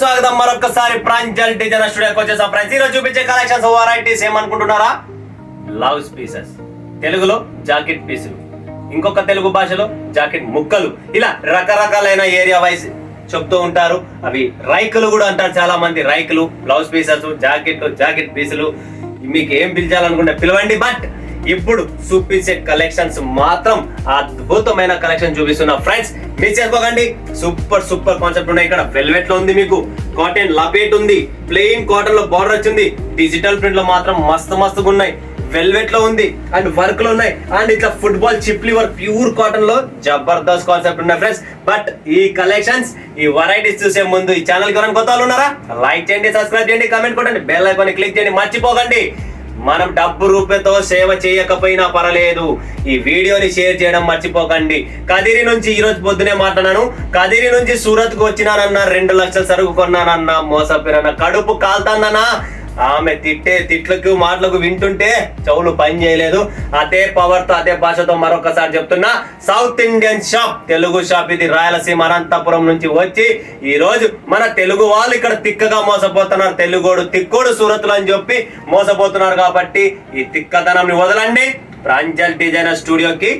స్వాగతం మరొకసారి ప్రాంజల్ డిజైనర్ స్టూడియోకి వచ్చేసాం ఫ్రెండ్స్. ఈరోజు చూపించే కలెక్షన్స్ వెరైటీస్ ఏమనుకుంటున్నారా? బ్లౌజ్ పీసెస్, తెలుగులో జాకెట్ పీసులు, ఇంకొక తెలుగు భాషలో జాకెట్ ముక్కలు, ఇలా రకరకాలైన ఏరియా వైజ్ చెప్తూ ఉంటారు. అవి రైకులు కూడా అంటారు చాలా మంది. రైకులు, బ్లౌజ్ పీసెస్, జాకెట్ పీసులు, మీకు ఏం పిలిచాలనుకుంటే పిలవండి. బట్ ఇప్పుడు చూపించే కలెక్షన్స్ మాత్రం అద్భుతమైన కలెక్షన్ చూపిస్తున్నా ఫ్రెండ్స్. మిస్ చేసుకోకండి. సూపర్ కాన్సెప్ట్ ఉన్నాయి. ఇక్కడ వెల్వెట్ లో ఉంది, మీకు కాటన్ లపేట్ ఉంది, ప్లెయిన్ కాటన్ లో బార్డర్ వచ్చింది, డిజిటల్ ప్రింట్ లో మాత్రం మస్తుగా ఉన్నాయి, వెల్వెట్ లో ఉంది అండ్ వర్క్ లో ఉన్నాయి, అండ్ ఇట్లా ఫుట్బాల్ చిప్లీ వర్క్ ప్యూర్ కాటన్ లో జబర్దస్త్ కాన్సెప్ట్ ఉన్నాయి ఫ్రెండ్స్. బట్ ఈ కలెక్షన్స్, ఈ వెరైటీస్ చూసే ముందు ఈ ఛానల్ కి ఎవరైనా కొత్త వాళ్ళు ఉన్నారా? లైక్ చేయండి, సబ్స్క్రైబ్ చేయండి, కామెంట్ కొట్టండి, బెల్ ఐకాన్ క్లిక్ చేయండి. మర్చిపోకండి, మనం డబ్బు రూపాయతో సేవ చేయకపోయినా పర్లేదు, ఈ వీడియోని షేర్ చేయడం మర్చిపోకండి. కదిరి నుంచి ఈ రోజు పొద్దునే మాట్లాడాను. కదిరి నుంచి సూరత్ కు వచ్చినానన్నా, 2 లక్షల సరుకు కొన్నానన్నా, మోసపోయినా, కడుపు కాల్తాందన్నా. ఆమె తిట్టే తిట్లకు మాటలకు వింటుంటే చెవులు పని చేయలేదు. అదే పవర్ తో, అదే భాషతో మరొకసారి చెప్తున్నా, south Indian shop, Telugu shop ఇది. రాయలసీమ అనంతపురం నుంచి వచ్చి ఈ రోజు మన తెలుగు వాళ్ళు ఇక్కడ తిక్కగా మోసపోతున్నారు. తెలుగోడు తిక్కోడు సూరత్ లో అని చెప్పి మోసపోతున్నారు. కాబట్టి ఈ తిక్కతనంని వదలండి. ప్రాంజల్ డిజైనర్ స్టూడియోకి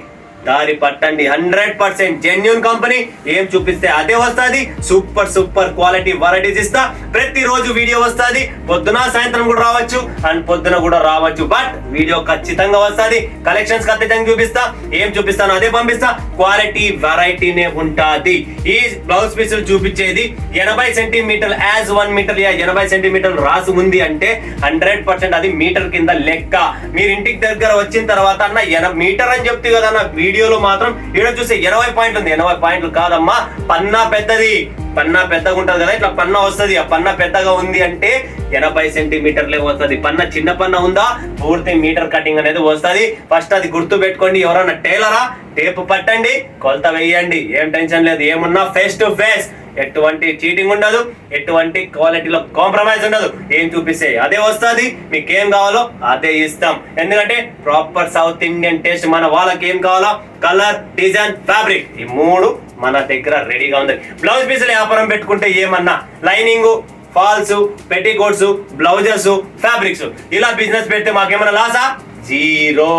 దారి పట్టండి. 100% జెన్యూన్ కంపెనీ. ఏం చూపిస్తే అదే వస్తుంది. సూపర్ క్వాలిటీ వెరైటీస్ ఇస్తా. ప్రతిరోజు వీడియో వస్తుంది. పొద్దున సాయంత్రం కూడా రావచ్చు అండ్ పొద్దున కూడా రావచ్చు. బట్ వీడియో ఖచ్చితంగా వస్తుంది. కలెక్షన్స్ ఖచ్చితంగా చూపిస్తా. ఏం చూపిస్తానో అదే పంపిస్తా. క్వాలిటీ వెరైటీనే ఉంటుంది. ఈ బ్లౌజ్ పీసులు చూపించేది 80 సెంటీమీటర్ యాజ్ 1 మీటర్. 80 సెంటీమీటర్ రాసి ఉంది అంటే 100% అది మీటర్ కింద లెక్క. మీరు ఇంటికి దగ్గర వచ్చిన తర్వాత అన్న మీటర్ అని చెప్తే కదా అన్న, వీడియోలో మాత్రం ఇక్కడ చూస్తే 80 పాయింట్లు ఉంది. 80 పాయింట్లు కాదమ్మా, పన్నా పెద్దది. పన్నా పెద్దగా ఉంటది కదా, ఇట్లా పన్నా వస్తుంది. ఆ పన్నా పెద్దగా ఉంది అంటే 80 సెంటీమీటర్లే వస్తుంది. పన్నా చిన్న పన్నా ఉందా, పూర్తి మీటర్ కటింగ్ అనేది వస్తుంది. ఫస్ట్ అది గుర్తు పెట్టుకోండి. ఎవరన్నా టైలరా, టేపు పట్టండి, కొలత వేయండి. ఏం టెన్షన్ లేదు. ఏమున్నా ఫేస్ టు ఫేస్, ఎటువంటి చీటింగ్ ఉండదు, ఎటువంటి క్వాలిటీలో కాంప్రమైజ్ ఉండదు. ఏం చూపిస్తే అదే వస్తుంది. మీకు ఏం కావాలో అదే ఇస్తాం. ఎందుకంటే ప్రాపర్ సౌత్ ఇండియన్ టేస్ట్. మన వాళ్ళకి ఏం కావాలో, కలర్, డిజైన్, ఫ్యాబ్రిక్, ఈ 3 మన దగ్గర రెడీగా ఉంది. బ్లౌజ్ పీసులు వ్యాపారం పెట్టుకుంటే ఏమన్నా lining, falls, petticoats, blouses, fabrics, ఇలా బిజినెస్ పెడితే మాకేమన్నా లాసా? జీరో.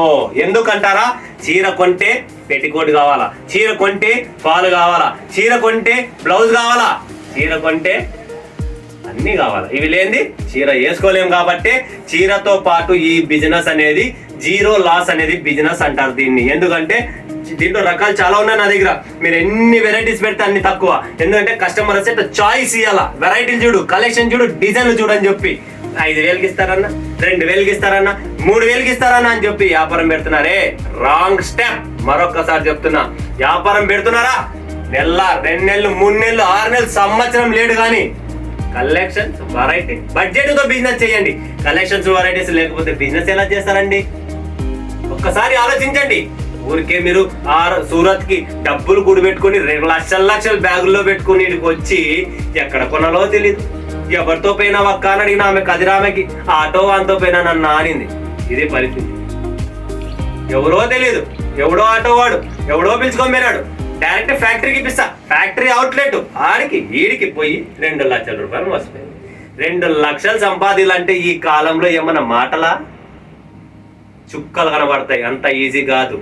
ఎందుకంటారా? చీర కొంటే పెట్టికోట్ కావాలా, చీర కొంటే ఫాల్ కావాలా, చీర కొంటే బ్లౌజ్ కావాలా, చీర కొంటే అన్ని కావాలా. ఇవి లేనిది చీర వేసుకోలేం. కాబట్టి చీరతో పాటు ఈ బిజినెస్ అనేది జీరో లాస్ అనేది బిజినెస్ అంటారు దీన్ని. ఎందుకంటే దీంట్లో రకాలు చాలా ఉన్నాయి నా దగ్గర. మీరు ఎన్ని వెరైటీస్ పెడితే అన్ని తక్కువ. ఎందుకంటే కస్టమర్ వస్తే చాయిస్ ఇవ్వాలా. వెరైటీలు చూడు, కలెక్షన్ చూడు, డిజైన్లు చూడు అని చెప్పి 5,000కి ఇస్తారన్నా, 2,000కి ఇస్తారన్నా, 3,000కి ఇస్తారన్నా అని చెప్పి వ్యాపారం పెడుతున్నారే, రాంగ్ స్టెప్. మరొకసారి చెప్తున్నా, వ్యాపారం పెడుతున్నారా, నెల, 2 నెలలు, 3 నెలలు, 6 నెలలు, సంవత్సరం లేడు కానీ కలెక్షన్స్, వెరైటీ, బడ్జెట్ తో బిజినెస్ చేయండి. కలెక్షన్స్, వెరైటీస్ లేకపోతే బిజినెస్ ఎలా చేస్తారండి? ఒక్కసారి ఆలోచించండి. ఊరికే మీరు సూరత్ కి డబ్బులు కూడబెట్టుకుని 2 లక్షల బ్యాగుల్లో పెట్టుకుని ఇక్కడికి వచ్చి ఎక్కడ కొనాలో తెలీదు. ఎవరితో పోయినా ఒక్క అని అడిగిన, ఆమె కదిరామెకి ఆటో వాన్తో పోయినా నన్ను ఆనింది. ఇదే పరిస్థితి. ఎవరో తెలియదు, ఎవడో ఆటో వాడు ఎవడో పిలుచుకొని పోయినాడు. డైరెక్ట్ ఫ్యాక్టరీకి ఇప్పిస్తా. ఫ్యాక్టరీ అవుట్లెట్ ఆడికి ఈడికి పోయి 2 లక్షల రూపాయలు వస్తాయి. 2 లక్షలు సంపాదించాలంటే ఈ కాలంలో ఏమన్నా మాటలా? చుక్కలు కనబడతాయి. అంత ఈజీ కాదు.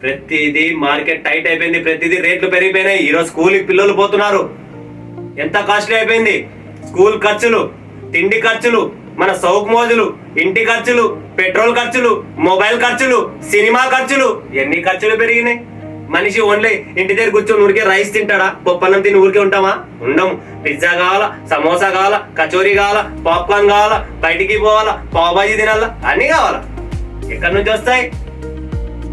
ప్రతిదీ మార్కెట్ టైట్ అయిపోయింది. ప్రతిదీ రేట్లు పెరిగిపోయినాయి. ఈరోజు స్కూల్కి పిల్లలు పోతున్నారు. ఎంత కాస్ట్లీ అయిపోయింది. స్కూల్ ఖర్చులు, తిండి ఖర్చులు, మన సౌక్ మోజులు, ఇంటి ఖర్చులు, పెట్రోల్ ఖర్చులు, మొబైల్ ఖర్చులు, సినిమా ఖర్చులు, ఎన్ని ఖర్చులు పెరిగినాయి. మనిషి ఓన్లీ ఇంటి దగ్గర కూర్చొని ఊరికే రైస్ తింటాడా? పప్పన్నం తిని ఊరికే ఉంటామా? ఉండము. పిజ్జా కావాలా, సమోసా కావాలా, కచోరీ కావాలా, పాప్కార్న్ కావాలా, బయటికి పోవాలా, పావుబాజీ తినాలా, అన్ని కావాలా. ఎక్కడి నుంచి వస్తాయి?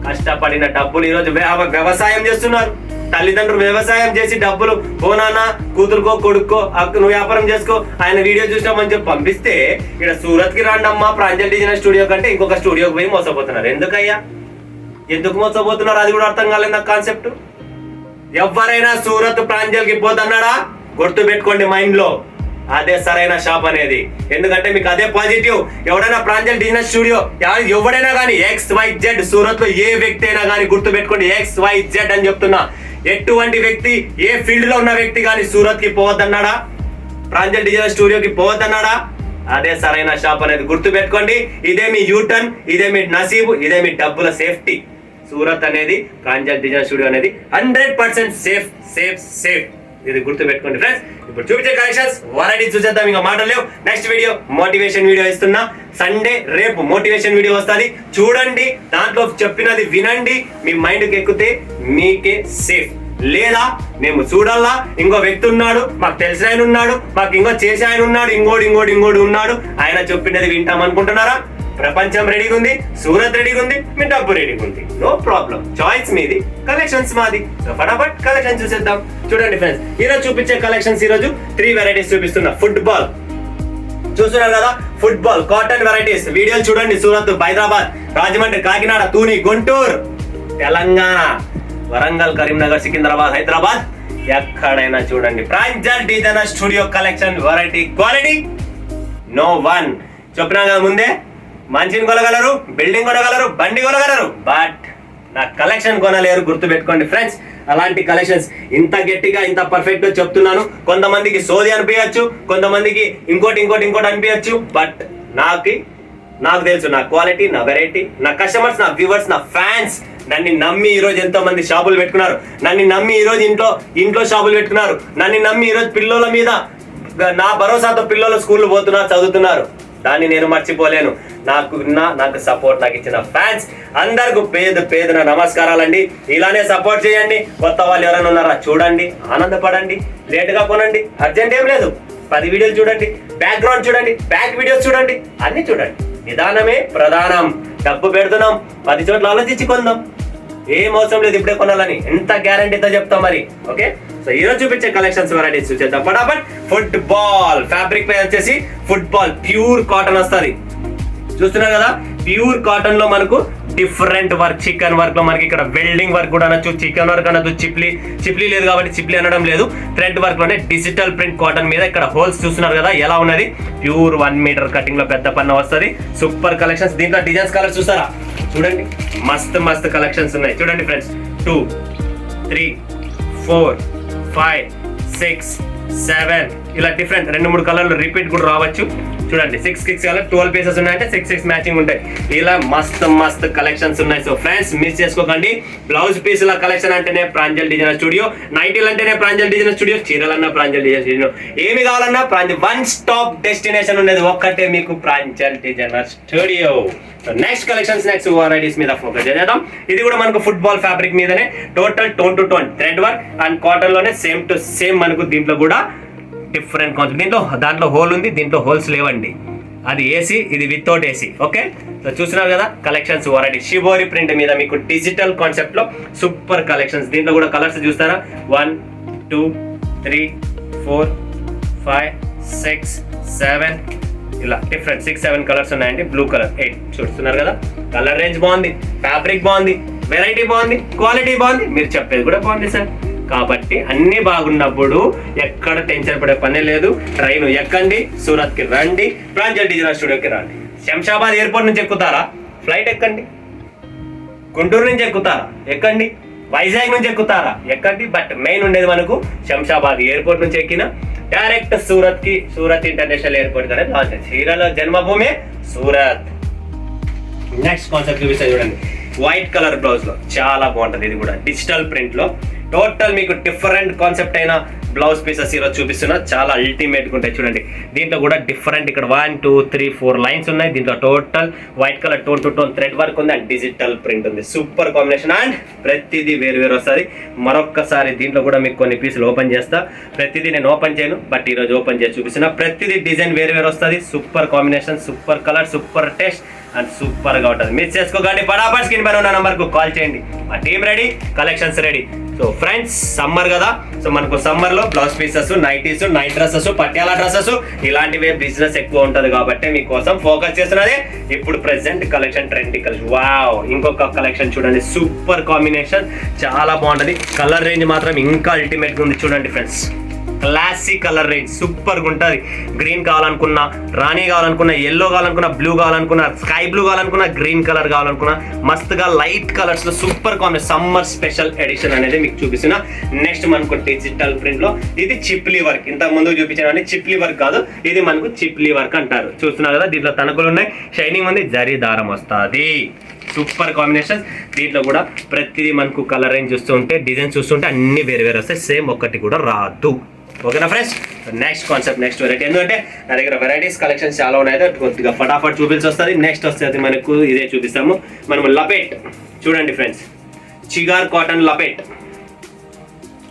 కష్టపడిన డబ్బులు. ఈరోజు వ్యవసాయం చేస్తున్నారు. తల్లిదండ్రులు వ్యవసాయం చేసి డబ్బులు, పోనానా కూతురుకో కొడుక్కో నువ్వు వ్యాపారం చేసుకో, ఆయన వీడియో చూసామని చెప్పి పంపిస్తే, ఇక్కడ సూరత్ కి రాండమ్మా ప్రాంజల్ డిజైనర్ స్టూడియో కంటే ఇంకొక స్టూడియోకి పోయి మోసపోతున్నారు. ఎందుకయ్యా? ఎందుకు మోసపోతున్నారు? అది కూడా అర్థం కాలేదు నాకు కాన్సెప్ట్. ఎవరైనా సూరత్ ప్రాంజల్ కి పోతున్నాడా, గుర్తు పెట్టుకోండి మైండ్ లో. అదే సరైన షాప్ అనేది. ఎందుకంటే మీకు అదే పాజిటివ్. ఎవడైనా ప్రాంజల్ డిజైనర్ స్టూడియో, ఎవడైనా కానీ XYZ, సూరత్ లో ఏ వ్యక్తి అయినా కానీ గుర్తు పెట్టుకోండి, XYZ అని చెప్తున్నా. ఎటువంటి వ్యక్తి, ఏ ఫీల్డ్ లో ఉన్న వ్యక్తి కానీ సూరత్ కి పోవద్దన్నాడా? ప్రాంజల్ డిజైనర్ స్టూడియోకి పోవద్దన్నాడా? అదే సరైన షాప్ అనేది గుర్తు పెట్టుకోండి. ఇదే మీ యూటర్న్, ఇదే మీ నసీబు, ఇదే మీ డబ్బుల సేఫ్టీ. సూరత్ అనేది ప్రాంజల్ డిజైనర్ స్టూడియో అనేది 100% సేఫ్ సేఫ్ సేఫ్. ఇది గుర్తు పెట్టుకోండి ఫ్రెండ్స్. ఇప్పుడు చూపించే కలెక్షన్స్ వెరైటీ చూసేద్దాం, ఇంకా మాటలు లేవు. నెక్స్ట్ వీడియో మోటివేషన్ వీడియో ఇస్తున్నా. సండే రేపు మోటివేషన్ వీడియో వస్తుంది, చూడండి. దాంట్లో చెప్పినది వినండి, మీ మైండ్కి ఎక్కితే మీకే సేఫ్. లేదా మేము చూడాలా, ఇంకో వ్యక్తి ఉన్నాడు, మాకు తెలిసిన ఆయన ఉన్నాడు, మాకు ఇంకో చేసే ఆయన ఉన్నాడు, ఇంకోటి ఉన్నాడు, ఆయన చెప్పినది వింటాం అనుకుంటున్నారా? ప్రపంచం రెడీగా ఉంది, సూరత్ రెడీగా ఉంది, మీ డబ్బు రెడీగా ఉంది. నో ప్రాబ్లం, చాయిస్ మీది, కలెక్షన్స్ మాది. సో ఫటాఫట్ కలెక్షన్ చూసేద్దాం. చూడండి ఫ్రెండ్స్, ఈరోజు చూపించే కలెక్షన్స్ ఈరోజు 3 వెరైటీస్ చూపిస్తున్నా. ఫుట్బాల్ చూస్తున్నారు కదా, ఫుట్బాల్ కాటన్ వెరైటీస్. వీడియోలు చూడండి. సూరత్, హైదరాబాద్, రాజమండ్రి, కాకినాడ, తూని, గుంటూరు, తెలంగాణ, వరంగల్, కరీంనగర్, సికింద్రాబాద్, హైదరాబాద్, ఎక్కడైనా చూడండి. Pranjal designer studio collection variety quality no one. చెప్పినా కదా ముందే, మంచిని కొనగలరు, బిల్డింగ్ కొనగలరు, బండి కొనగలరు, బట్ నా కలెక్షన్ కొనలేరు. గుర్తు పెట్టుకోండి ఫ్రెండ్స్. అలాంటి కలెక్షన్స్ ఇంత గట్టిగా ఇంత పర్ఫెక్ట్ చెప్తున్నాను. కొంతమందికి సోది అనిపించచ్చు, కొంతమందికి ఇంకోటి అనిపించచ్చు, బట్ నాకు తెలుసు నా క్వాలిటీ, నా వెరైటీ, నా కస్టమర్స్, నా వ్యూవర్స్, నా ఫ్యాన్స్ నన్ను నమ్మి ఈ రోజు ఎంతో మంది షాపులు పెట్టుకున్నారు. నన్ను నమ్మి ఈ రోజు ఇంట్లో షాపులు పెట్టుకున్నారు. నన్ను నమ్మి ఈ రోజు పిల్లల మీద నా భరోసాతో పిల్లలు స్కూల్ పోతున్నారు, చదువుతున్నారు. దాన్ని నేను మర్చిపోలేను. నాకు సపోర్ట్ నాకు ఇచ్చిన ఫ్యాన్స్ అందరికి పేద నమస్కారాలండి. ఇలానే సపోర్ట్ చేయండి. కొత్త వాళ్ళు ఎవరైనా ఉన్నారా చూడండి, ఆనందపడండి. లేటుగా కొనండి, అర్జెంట్ ఏం లేదు. 10 వీడియోలు చూడండి, బ్యాక్గ్రౌండ్ చూడండి, బ్యాక్ వీడియోస్ చూడండి, అన్ని చూడండి. నిదానమే ప్రధానం. డబ్బు పెడుతున్నాం, 10 చోట్ల ఆలోచించి కొందాం. ఏం అవసరం లేదు ఇప్పుడే కొనాలని. ఎంత గ్యారంటీతో చెప్తాం మరి. ఓకే, సో ఈరోజు చూపించే కలెక్షన్స్ వెరైటీస్ చూసేద్దాం ఫటాఫట్. ఫుట్బాల్ ఫ్యాబ్రిక్ పై వచ్చేసి ఫుట్బాల్ ప్యూర్ కాటన్ వస్తుంది. చూస్తున్నారు కదా, ప్యూర్ కాటన్ లో మనకు డిఫరెంట్ వర్క్, చికెన్ వర్క్ లో మనకి ఇక్కడ వెల్డింగ్ వర్క్ కూడా అనొచ్చు, చికెన్ వర్క్ అనొచ్చు. చిప్లీ లేదు కాబట్టి చిప్లీ అనడం లేదు. థ్రెడ్ వర్క్ లోనే డిజిటల్ ప్రింట్ కాటన్ మీద ఇక్కడ హోల్స్ చూస్తున్నారు కదా ఎలా ఉన్నది. ప్యూర్ 1 మీటర్ కటింగ్ లో పెద్ద పన్న వస్తుంది. Super collections. దీంట్లో డిజైన్స్ కలర్స్ చూస్తారా? చూడండి, మస్త్ కలెక్షన్స్ ఉన్నాయి. చూడండి ఫ్రెండ్స్, 2, 3, 4, 5, 6, 7 ఇలా డిఫరెంట్ 2-3 కలర్లు రిపీట్ కూడా రావచ్చు. చూడండి, 6 కలర్ 12 పీసెస్ ఉన్నాయంటే 6 మ్యాచింగ్ ఉంటాయి. ఇలా మస్త్ కలెక్షన్స్ ఉన్నాయి. సో ఫ్రెండ్స్ మిస్ చేసుకోకండి. బ్లౌజ్ పీసుల కలెక్షన్ అంటేనే ప్రాంజల్ డిజైనర్ స్టూడియో, నైటీలు అంటేనే ప్రాంజల్ డిజైనర్ స్టూడియో, చీరలన్నా ప్రాంజల్ డిజైనర్ స్టూడియో. ఏమి కావాలన్నా వన్ స్టాప్ డెస్టినేషన్ ఉండేది ఒక్కటే మీకు, Pranjal designer studio. So next collections, next varieties మీద ఫోకస్ చేద్దాం. ఇది కూడా మనకు ఫుట్బాల్ ఫ్యాబ్రిక్ మీదనే total tone to tone thread work and cotton లోనే సేమ్ టు సేమ్ మనకు. దీంట్లో కూడా డిఫరెంట్ కాన్సెప్ట్. దాంట్లో హోల్ ఉంది, దీంట్లో హోల్స్ లేవండి. అది ఏసీ, ఇది వితౌట్ ఏసీ. ఓకే, సో చూస్తున్నారు కదా కలెక్షన్స్ వెరైటీ. షిబోరి ప్రింట్ మీద మీకు డిజిటల్ కాన్సెప్ట్ లో సూపర్ కలెక్షన్స్. దీంట్లో కూడా కలర్స్ చూస్తారా? 1, 2, 3, 4, 5, 6, 7 ఇలా డిఫరెంట్ 6-7 కలర్స్ ఉన్నాయండి. బ్లూ కలర్ 8 చూస్తున్నారు కదా. కలర్ రేంజ్ బాగుంది, ఫ్యాబ్రిక్ బాగుంది, వెరైటీ బాగుంది, క్వాలిటీ బాగుంది, మీరు చెప్పేది కూడా బాగుంది సార్. కాబట్టి అన్ని బాగున్నప్పుడు ఎక్కడ టెన్షన్ పడే పనే లేదు. ట్రైన్ ఎక్కండి, సూరత్ కి రండి, ప్రాంజల్ డిజైనర్ స్టూడియోకి రండి. శంషాబాద్ ఎయిర్పోర్ట్ నుంచి ఎక్కుతారా? ఫ్లైట్ ఎక్కండి. గుంటూరు నుంచి ఎక్కుతారా? ఎక్కండి. వైజాగ్ నుంచి ఎక్కుతారా? ఎక్కండి. బట్ మెయిన్ ఉండేది మనకు శంషాబాద్ ఎయిర్పోర్ట్ నుంచి ఎక్కిన డైరెక్ట్ సూరత్ ఇంటర్నేషనల్ ఎయిర్పోర్ట్ అనేది లాంచ్ అయింది. హీరోల జన్మభూమి సూరత్. నెక్స్ట్ కాన్సెప్ట్ చూపిస్తాయి చూడండి. వైట్ కలర్ బ్లౌజ్ లో చాలా బాగుంటది. ఇది కూడా డిజిటల్ ప్రింట్ లో టోటల్ మీకు డిఫరెంట్ కాన్సెప్ట్ అయిన బ్లౌజ్ పీసెస్ ఈరోజు చూపిస్తున్నా. చాలా అల్టిమేట్ ఉంటాయి చూడండి. దీంట్లో కూడా డిఫరెంట్ ఇక్కడ 1, 2, 3, 4 లైన్స్ ఉన్నాయి. దీంట్లో total white colour tone to tone thread work ఉంది అండ్ డిజిటల్ ప్రింట్ ఉంది. సూపర్ కాంబినేషన్ అండ్ ప్రతిదీ వేరు వస్తుంది. మరొక్కసారి దీంట్లో కూడా మీకు కొన్ని పీసులు ఓపెన్ చేస్తా. ప్రతిదీ నేను ఓపెన్ చేయను, బట్ ఈరోజు ఓపెన్ చేసి చూపిస్తున్నా. ప్రతిదీ డిజైన్ వేరు వస్తుంది. Super combination, super colour, super taste and super గా ఉంటుంది. మిస్ చేసుకోకండి. ఫటాఫట్ స్క్రీన్ పైన ఉన్న నంబర్ కు కాల్ చేయండి. మా team ready, collections ready. So friends, summer కదా, సో మనకు సమ్మర్ లో blouse pieces, nighties, night dresses, Patiala dresses ఇలాంటివే బిజినెస్ ఎక్కువ ఉంటది కాబట్టి మీకోసం ఫోకస్ చేస్తున్నది. ఇప్పుడు present collection trendy collection. Wow, ఇంకొక కలెక్షన్ చూడండి. సూపర్ కాంబినేషన్, చాలా బాగుంటది. కలర్ రేంజ్ మాత్రం ఇంకా అల్టిమేట్ గా ఉంది చూడండి friends. Classy colour range super గా ఉంటుంది. గ్రీన్ కావాలనుకున్నా, రాణి కావాలనుకున్నా, ఎల్లో కావాలనుకున్నా, బ్లూ కావాలనుకున్నా, స్కై బ్లూ కావాలనుకున్నా, గ్రీన్ కలర్ కావాలనుకున్నా, మస్తుగా లైట్ కలర్స్ లో super combination summer special edition అనేది మీకు చూపిస్తున్నా. నెక్స్ట్ మనకు డిజిటల్ ప్రింట్ లో ఇది చిప్లీ వర్క్. ఇంతకు ముందు చూపించిన చిప్లీ వర్క్ కాదు, ఇది మనకు చిప్లీ వర్క్ అంటారు. చూస్తున్నారు కదా, దీంట్లో తణుకులు ఉన్నాయి, షైనింగ్ ఉంది, జరీ దారం వస్తుంది. Super combination. దీంట్లో కూడా ప్రతిదీ మనకు కలర్ రేంజ్ చూస్తుంటే, డిజైన్ చూస్తుంటే అన్ని వేరు వేరు వస్తాయి, సేమ్ ఒక్కటి కూడా రాదు. ఓకేనా friends? Next concept, next variety. ఎందుకంటే నా దగ్గర వెరైటీస్ కలెక్షన్స్ చాలా ఉన్నాయి, కొద్దిగా ఫటాఫట్ చూపించి వస్తుంది. నెక్స్ట్ వస్తుంది మనకు ఇదే చూపిస్తాము. మనం లపేట్ చూడండి ఫ్రెండ్స్, చిగార్ కాటన్ లపేట్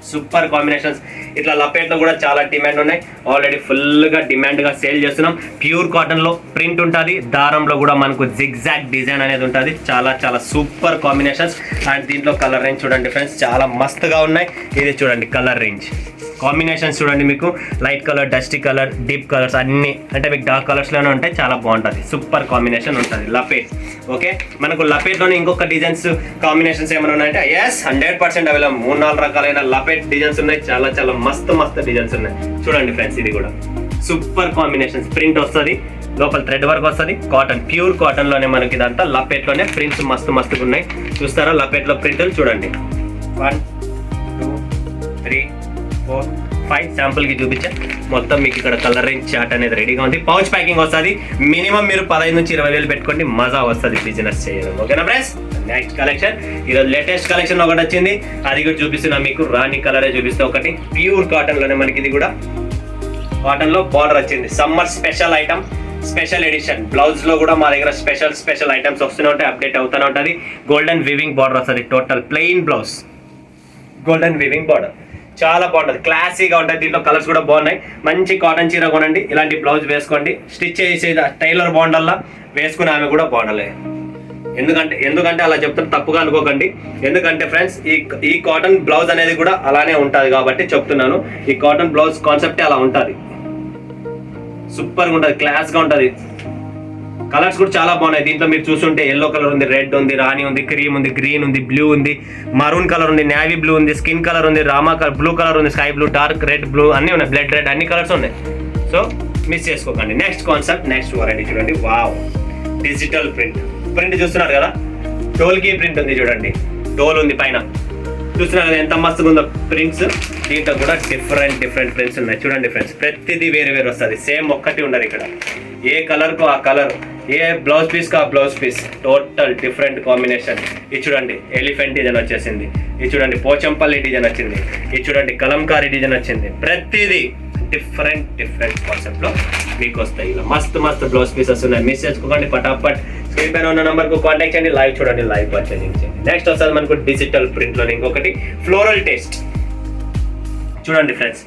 సూపర్ కాంబినేషన్స్. ఇట్లా లపేట్లో కూడా చాలా డిమాండ్ ఉన్నాయి, ఆల్రెడీ ఫుల్గా డిమాండ్గా సేల్ చేస్తున్నాం. ప్యూర్ కాటన్లో ప్రింట్ ఉంటుంది, దారంలో కూడా మనకు జిగ్జాగ్ డిజైన్ అనేది ఉంటుంది. చాలా చాలా సూపర్ కాంబినేషన్స్. అండ్ దీంట్లో కలర్ రేంజ్ చూడండి ఫ్రెండ్స్, చాలా మస్తుగా ఉన్నాయి. ఇది చూడండి కలర్ రేంజ్ కాంబినేషన్స్ చూడండి, మీకు light colour, dusty colour, deep colours అన్నీ అంటే మీకు డార్క్ కలర్స్లోనే ఉంటాయి. చాలా బాగుంటుంది, సూపర్ కాంబినేషన్ ఉంటుంది లపేట్. ఓకే, మనకు లపేట్లోనే ఇంకొక డిజైన్స్ కాంబినేషన్స్ ఏమైనా ఉన్నాయంటే 100% అవైలబుల్. 3-4 రకాలైన లపేట్ డిజైన్స్ ఉన్నాయి, చాలా చాలా మస్తు డిజైన్స్ ఉన్నాయి. చూడండి ఫ్రెండ్స్, ఇది కూడా సూపర్ కాంబినేషన్స్. ప్రింట్ వస్తుంది, లోపల థ్రెడ్ వర్క్ వస్తుంది, కాటన్, ప్యూర్ కాటన్లోనే మనకి ఇదంతా లపేట్లోనే ప్రింట్స్ మస్తుగా ఉన్నాయి. చూస్తారా లపేట్లో ప్రింట్లు చూడండి. 1 2 3 4 5 శాంపుల్కి చూపించా. మొత్తం మీకు ఇక్కడ కలర్ రేంజ్ చార్ట్ అనేది రెడీగా ఉంది. పౌచ్ ప్యాకింగ్ వస్తుంది. మినిమం మీరు 15 నుంచి 20 వేలు పెట్టుకోండి, మజా వస్తుంది బిజినెస్ చేయడం. ఓకేనా ఫ్రెండ్స్? నెక్స్ట్ కలెక్షన్, ఈరోజు లేటెస్ట్ కలెక్షన్ ఒకటి వచ్చింది, అది కూడా చూపిస్తున్నా మీకు. రాణి కలరే చూపిస్తే ఒకటి, ప్యూర్ కాటన్లోనే మనకి ఇది కూడా కాటన్లో బార్డర్ వచ్చింది. Summer special item, special edition. Blouse లో కూడా మా దగ్గర స్పెషల్ ఐటమ్స్ వస్తూనే ఉంటాయి, అప్డేట్ అవుతూనే ఉంటుంది. గోల్డెన్ వివింగ్ బార్డర్ వస్తుంది, total plain blouse, golden weaving border చాలా బాగుంటుంది, క్లాసీగా ఉంటుంది. దీంట్లో కలర్స్ కూడా బాగున్నాయి. మంచి కాటన్ చీర కొనండి, ఇలాంటి బ్లౌజ్ వేసుకోండి. స్టిచ్ చేసే టైలర్ బాగుండాలా, వేసుకుని ఆమె కూడా బాగుండాలి. ఎందుకంటే అలా చెప్తాను, తప్పుగా అనుకోకండి. ఎందుకంటే ఫ్రెండ్స్ ఈ కాటన్ బ్లౌజ్ అనేది కూడా అలానే ఉంటుంది కాబట్టి చెప్తున్నాను. ఈ కాటన్ బ్లౌజ్ కాన్సెప్టే అలా ఉంటుంది, సూపర్గా ఉంటుంది, క్లాస్గా ఉంటుంది. కలర్స్ కూడా చాలా బాగున్నాయి. దీంట్లో మీరు చూస్తుంటే ఎల్లో కలర్ ఉంది, రెడ్ ఉంది, రాణి ఉంది, క్రీమ్ ఉంది, గ్రీన్ ఉంది, బ్లూ ఉంది, మరూన్ కలర్ ఉంది, నేవీ బ్లూ ఉంది, స్కిన్ కలర్ ఉంది, రామా కలర్, బ్లూ కలర్ ఉంది, sky blue, dark red, blue అన్నీ ఉన్నాయి, బ్లడ్ రెడ్, అన్ని కలర్స్ ఉన్నాయి. సో మిస్ చేసుకోకండి. నెక్స్ట్ కాన్సెప్ట్, నెక్స్ట్ వెరైటీ చూడండి. వావ్, డిజిటల్ ప్రింట్ చూస్తున్నారు కదా, డోల్కి ప్రింట్ ఉంది చూడండి, డోల్ ఉంది పైన, చూస్తున్నారు కదా ఎంత మస్తుగా ఉందో ప్రింట్స్. దీంట్లో కూడా డిఫరెంట్ ప్రింట్స్ ఉన్నాయి చూడండి ఫ్రెండ్స్. ప్రతిదీ వేరే వస్తుంది, సేమ్ ఒక్కటి ఉండదు ఇక్కడ. ఏ కలర్కు ఆ కలర్, ఏ బ్లౌజ్ పీస్కి ఆ blouse piece, total different combination. ఇది చూడండి ఎలిఫెంట్ డిజైన్ వచ్చేసింది, ఇది చూడండి పోచంపల్లి డిజైన్ వచ్చింది, ఇది చూడండి కలంకారీ డిజైన్ వచ్చింది. ప్రతిదీ డిఫరెంట్ కాన్సెప్ట్లో మీకు వస్తాయి. ఇలా మస్తు బ్లౌజ్ పీసెస్ ఉన్నాయి, మిస్ చేసుకోకండి. ఫటాఫట్ స్క్రీన్ పైన ఉన్న నెంబర్కు కాంటాక్ట్ చేయండి, లైవ్ చూడండి, లైవ్ పర్చేజింగ్ చేయండి. నెక్స్ట్ వస్తుంది మనకు డిజిటల్ ప్రింట్లో ఇంకొకటి ఫ్లోరల్ టేస్ట్ చూడండి ఫ్రెండ్స్.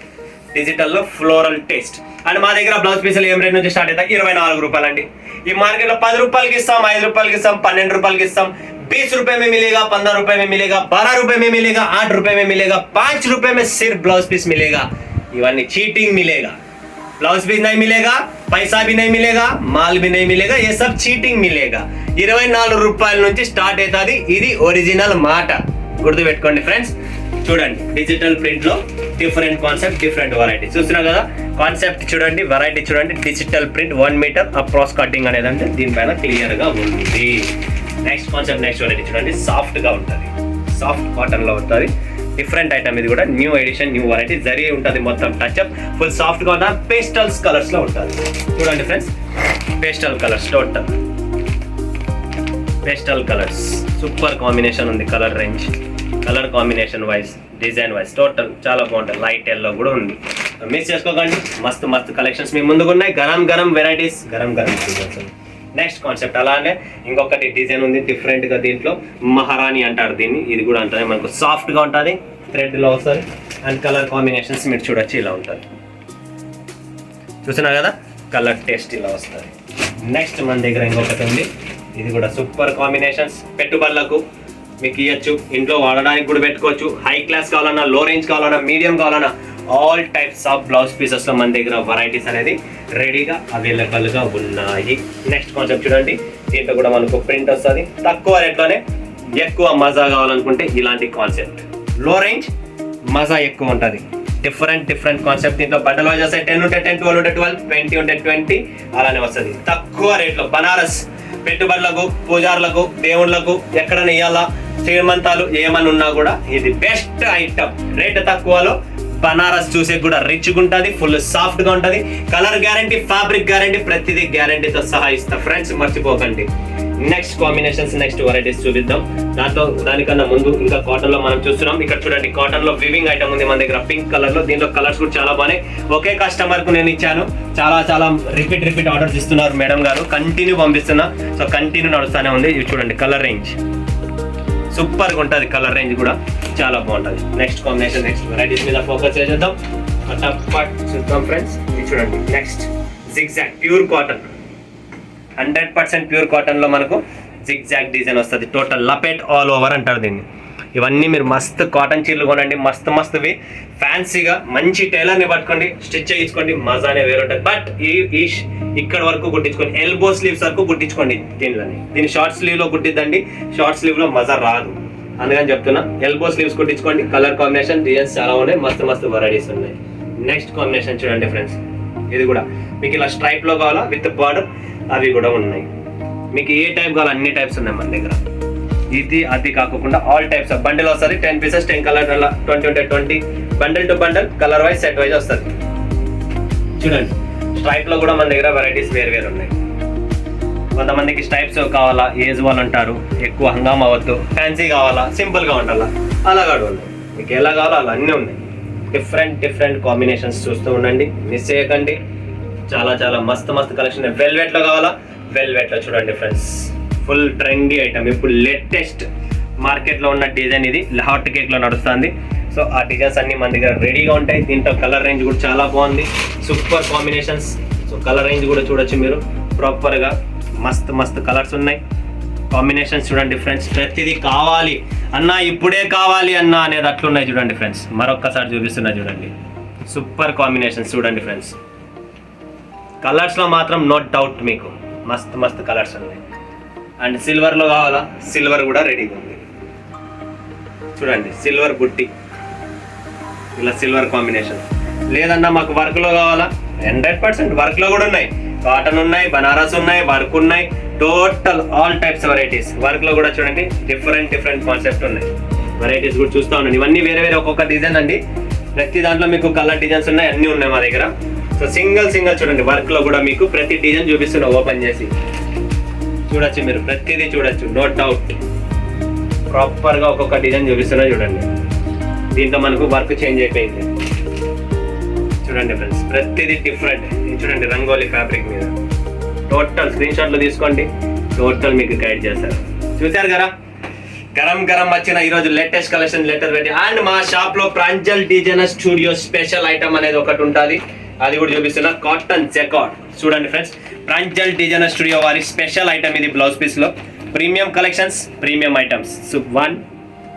డిజిటల్లో ఫ్లోరల్ టేస్ట్. అండ్ మా దగ్గర బ్లౌజ్ పీసులు ఏం రేట్ నుంచి స్టార్ట్ అవుతాయి? 24 రూపాయలు అండి. ఈ మార్కెట్లో 10 రూపాయలకి ఇస్తాం, 5 రూపాయలకి ఇస్తాం, 12 రూపాయలకి ఇస్తాం. 20 रुपए में मिलेगा, 15 रुपए में मिलेगा, 12 रुपए में मिलेगा, 8 रुपए में मिलेगा, 5 रुपए में सिर्फ ब्लाउज पीस मिलेगा. इवन चीटिंग मिलेगा, ब्लाउज पीस नहीं मिलेगा, पैसा भी नहीं मिलेगा, माल भी नहीं मिलेगा, ये सब चीटिंग मिलेगा. 24 రూపాయల నుంచి స్టార్ట్ అవుతుంది. ఇది ఒరిజినల్ మాట, గుర్తు పెట్టుకోండి ఫ్రెండ్స్. చూడండి డిజిటల్ ప్రింట్ లో డిఫరెంట్ కాన్సెప్ట్, డిఫరెంట్ వెరైటీ చూస్తున్నారు కదా. కాన్సెప్ట్ చూడండి, వెరైటీ చూడండి. Digital print 1 metre approx cutting అనేది అంటే దీనిపైన క్లియర్ గా ఉంది. నెక్స్ట్ కాన్సెప్ట్, నెక్స్ట్ వెరైటీ చూడండి. సాఫ్ట్ గా ఉంటుంది, సాఫ్ట్ కాటన్ లో ఉంటుంది. డిఫరెంట్ ఐటమ్ ఇది కూడా, new edition, new variety. Zari ఉంటుంది మొత్తం టచ్అప్, ఫుల్ సాఫ్ట్ గా ఉంటుంది. పేస్టల్స్ కలర్స్ లో ఉంటుంది చూడండి friends. Pastel colours, total pastel colours, super combination ఉంది. Colour range, colour combination wise, design wise total చాలా బాగుంటుంది. లైట్ ఎల్లో కూడా ఉంది, మిస్ చేసుకోకండి. మస్తు కలెక్షన్స్ మీ ముందుకు ఉన్నాయి. Garam varieties, garam designs. Next concept అలానే ఇంకొకటి డిజైన్ ఉంది డిఫరెంట్ గా. దీంట్లో మహారాణి అంటారు దీన్ని, ఇది కూడా అంటారు. మనకు సాఫ్ట్ గా ఉంటుంది, థ్రెడ్ లో వస్తుంది. అండ్ కలర్ కాంబినేషన్స్ మీరు చూడొచ్చు, ఇలా ఉంటుంది. చూస్తున్నారు కదా, కలర్ టేస్ట్ ఇలా వస్తుంది. నెక్స్ట్ మన దగ్గర ఇంకొకటి ఉంది, ఇది కూడా సూపర్ కాంబినేషన్స్. పెట్టుబడులకు మీకు ఇవ్వచ్చు, ఇంట్లో వాడడానికి కూడా పెట్టుకోవచ్చు. హై క్లాస్ కావాలన్నా, లో రేంజ్ కావాలన్నా, మీడియం కావాలన్నా, all types of blouse pieces లో మన దగ్గర వెరైటీస్ అనేది రెడీగా అవైలబుల్ గా ఉన్నాయి. నెక్స్ట్ కాన్సెప్ట్ చూడండి, దీంట్లో కూడా మనకు ప్రింట్ వస్తుంది. తక్కువ రేట్లోనే ఎక్కువ మజా కావాలనుకుంటే ఇలాంటి కాన్సెప్ట్. లో రేంజ్, మజా ఎక్కువ ఉంటుంది. Different concept. దీంట్లో బండల్ వైజ్ వస్తాయి. 10 ఉంటే 10, 12 ఉంటే 12, 20 ఉంటే 20, అలానే వస్తుంది. తక్కువ రేట్లో బనారస్ పెట్టుబడులకు, పూజారులకు, దేవుళ్ళకు ఎక్కడైనా ఇయ్యాలా, శ్రీమంతాలు ఏమన్నా ఉన్నా కూడా ఇది బెస్ట్ ఐటమ్. రేట్ తక్కువలో బనారస్ చూసే కూడా రిచ్గా ఉంటుంది, ఫుల్ సాఫ్ట్ గా ఉంటుంది. కలర్ గ్యారంటీ, ఫ్యాబ్రిక్ గ్యారంటీ, ప్రతిదీ గ్యారంటీతో సహా ఇస్తా ఫ్రెండ్స్, మర్చిపోకండి. నెక్స్ట్ కాంబినేషన్స్, నెక్స్ట్ వెరైటీస్ చూపిద్దాం. దానికన్నా ముందు ఇంకా కాటన్ లో మనం చూస్తున్నాం. ఇక్కడ చూడండి, కాటన్ లో వివింగ్ ఐటమ్ ఉంది మన దగ్గర పింక్ కలర్ లో. దీంట్లో కలర్స్ కూడా చాలా బాగున్నాయి. ఒకే కస్టమర్ కు నేను ఇచ్చాను, చాలా రిపీట్ ఆర్డర్స్ ఇస్తున్నారు మేడం గారు. కంటిన్యూ పంపిస్తున్నా, సో కంటిన్యూ నడుస్తూనే ఉంది. ఇది చూడండి, కలర్ రేంజ్ సూపర్ గా ఉంటుంది. కలర్ రేంజ్ కూడా చాలా బాగుంటుంది. నెక్స్ట్ కాంబినేషన్, నెక్స్ట్ వెరైటీస్ మీద ఫోకస్ చేద్దాం. ఫటాఫట్ చూద్దాం ఫ్రెండ్స్. ఇది చూడండి, next zigzag pure cotton, 100% pure cotton లో మనకు జిగ్జాగ్ డిజైన్ వస్తుంది. టోటల్ లపెట్ ఆల్ ఓవర్ అంటారు దీన్ని. ఇవన్నీ మీరు మస్తు కాటన్ చీరలు కొనండి, మస్తువి ఫ్యాన్సీగా మంచి టైలర్ని పట్టుకోండి, స్టిచ్ చేయించుకోండి, మజానే వేరుంటుంది. బట్ ఇక్కడ వరకు కుట్టించుకోండి, ఎల్బో స్లీవ్స్ వరకు కుట్టించుకోండి. దీన్ని షార్ట్ స్లీవ్ లో కుట్టిద్దండి, షార్ట్ స్లీవ్ లో మజా రాదు, అందుకని చెప్తున్నా. ఎల్బో స్లీవ్స్ కుట్టించుకోండి. కలర్ కాంబినేషన్, డిజైన్స్ చాలా ఉన్నాయి, మస్తు వెరైటీస్ ఉన్నాయి. నెక్స్ట్ కాంబినేషన్ చూడండి ఫ్రెండ్స్, ఇది కూడా మీకు ఇలా స్ట్రైప్ లో కావాలా విత్ బార్డర్, అవి కూడా ఉన్నాయి. మీకు ఏ టైప్ కావాలో అన్ని టైప్స్ ఉన్నాయి మన దగ్గర. ఇది అది కాకుండా ఆల్ టైప్స్ ఆఫ్ బండిల్ వస్తుంది. 10 పీసెస్ 10 కలర్, 20 ఉంటే 20, bundle to bundle, colour wise, set wise వస్తుంది. చూడండి, స్ట్రైప్ లో కూడా మన దగ్గర వెరైటీస్ వేరు ఉన్నాయి. కొంతమందికి స్ట్రైప్స్ కావాలా, ఏజ్ వాళ్ళు అంటారు, ఎక్కువ హంగామా అవ్వద్దు, ఫ్యాన్సీ కావాలా, సింపుల్ గా ఉండాలా, అలా కూడా ఉన్నాయి. మీకు ఎలా కావాలో అలా అన్నీ ఉన్నాయి. డిఫరెంట్ కాంబినేషన్స్ చూస్తూ ఉండండి, మిస్ చేయకండి. చాలా మస్తు కలెక్షన్. వెల్వెట్ లో కావాలా, వెల్వెట్ లో చూడండి ఫ్రెండ్స్, ఫుల్ ట్రెండీ ఐటమ్. ఇప్పుడు లేటెస్ట్ మార్కెట్ లో ఉన్న డిజైన్ ఇది, హాట్ కేక్ లో నడుస్తుంది. సో ఆ డిజైన్స్ అన్ని మన దగ్గర రెడీగా ఉంటాయి. దీంట్లో కలర్ రేంజ్ కూడా చాలా బాగుంది, super combinations. So colour range కూడా చూడొచ్చు మీరు, ప్రాపర్ గా మస్తు కలర్స్ ఉన్నాయి. కాంబినేషన్స్ చూడండి ఫ్రెండ్స్, ప్రతిదీ కావాలి అన్నా, ఇప్పుడే కావాలి అన్నా అనేది అట్లున్నాయి చూడండి ఫ్రెండ్స్. మరొక్కసారి చూపిస్తున్నా చూడండి, సూపర్ కాంబినేషన్స్ చూడండి ఫ్రెండ్స్. కలర్స్ లో మాత్రం నో డౌట్ మీకు మస్తు కలర్స్ ఉన్నాయి. అండ్ సిల్వర్ లో కావాలా, సిల్వర్ కూడా రెడీగా ఉంది చూడండి. సిల్వర్ బుట్టి, ఇలా సిల్వర్ కాంబినేషన్. లేదన్నా మాకు వర్క్ లో కావాలా, 100% వర్క్ లో కూడా ఉన్నాయి. కాటన్ ఉన్నాయి, బనారస్ ఉన్నాయి, వర్క్ ఉన్నాయి, total all types varieties. Work లో కూడా చూడండి, డిఫరెంట్ కాన్సెప్ట్ ఉన్నాయి. వెరైటీస్ కూడా చూస్తూ ఉండండి. ఇవన్నీ వేరే ఒక్కొక్క డిజైన్ అండి. ప్రతి దాంట్లో మీకు కలర్ డిజైన్స్ ఉన్నాయి, అన్ని ఉన్నాయి మా దగ్గర. సో సింగిల్ చూడండి, వర్క్ లో కూడా మీకు ప్రతి డిజైన్ చూపిస్తున్నా. ఓపెన్ చేసి చూడొచ్చు మీరు, ప్రతిదీ చూడొచ్చు, నో డౌట్. ప్రాపర్ గా ఒక్కొక్క డిజైన్ చూపిస్తున్నా చూడండి. దీంట్లో మనకు వర్క్ చేంజ్ అయిపోయింది చూడండి ఫ్రెండ్స్, ప్రతిదీ డిఫరెంట్. చూడండి, రంగోలీ ఫ్యాబ్రిక్ మీద టోటల్ స్క్రీన్ షాట్లు తీసుకోండి, టోటల్ మీకు గైడ్ చేస్తారు. చూసారు కదా, గరం వచ్చిన ఈరోజు latest collection, latest variety. And మా షాప్ లో Pranjal designer studio special item అనేది ఒకటి ఉంటుంది, అది కూడా చూపిస్తున్నా. కాటన్ జకార్డ్ చూడండి ఫ్రెండ్స్, ప్రాంజల్ డిజైనర్ స్టూడియో వారి స్పెషల్ ఐటమ్ ఇది. బ్లౌజ్ పీస్ లో ప్రీమియం కలెక్షన్స్, ప్రీమియం ఐటమ్స్.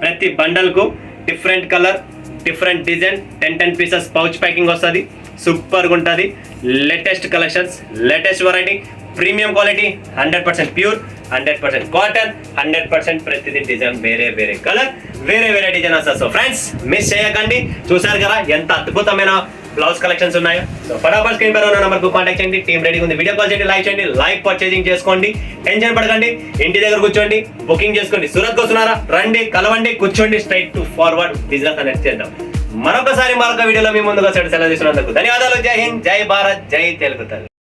ప్రతి బండల్ కు different colour, different design, 10 pieces pouch packing వస్తుంది. సూపర్ గా ఉంటుంది. Latest collections, latest variety, premium quality, 100% pure, 100% cotton, 100% ప్రతిదీ డిజైన్ వేరే కలర్, వేరే డిజైన్ వస్తుంది. సో ఫ్రెండ్స్, మిస్ చేయకండి. చూసారు కదా ఎంత అద్భుతమైన బ్లౌజ్ కలెక్షన్స్ ఉన్నాయో. సో ఫటాఫట్ స్క్రీన్ పైన ఉన్న నెంబర్కు కాంటాక్ట్ చేయండి. టీమ్ రెడీగా ఉంది. వీడియో కాల్ చేయండి, లైక్ చేయండి, లైక్ పర్చేజింగ్ చేసుకోండి. టెన్షన్ పడకండి, ఇంటి దగ్గర కూర్చోండి, బుకింగ్ చేసుకోండి. సూరత్ వస్తున్నారా, రండి, కలవండి, కూర్చోండి, స్ట్రైట్ టు ఫార్వర్డ్ బిజినెస్ అనేది చేద్దాం. మరొక వీడియోలో మీ ముందుగా సెలవు తీసుకున్నందుకు ధన్యవాదాలు. జై హింద్, జై భారత్, జై తెలుగు తల్లి.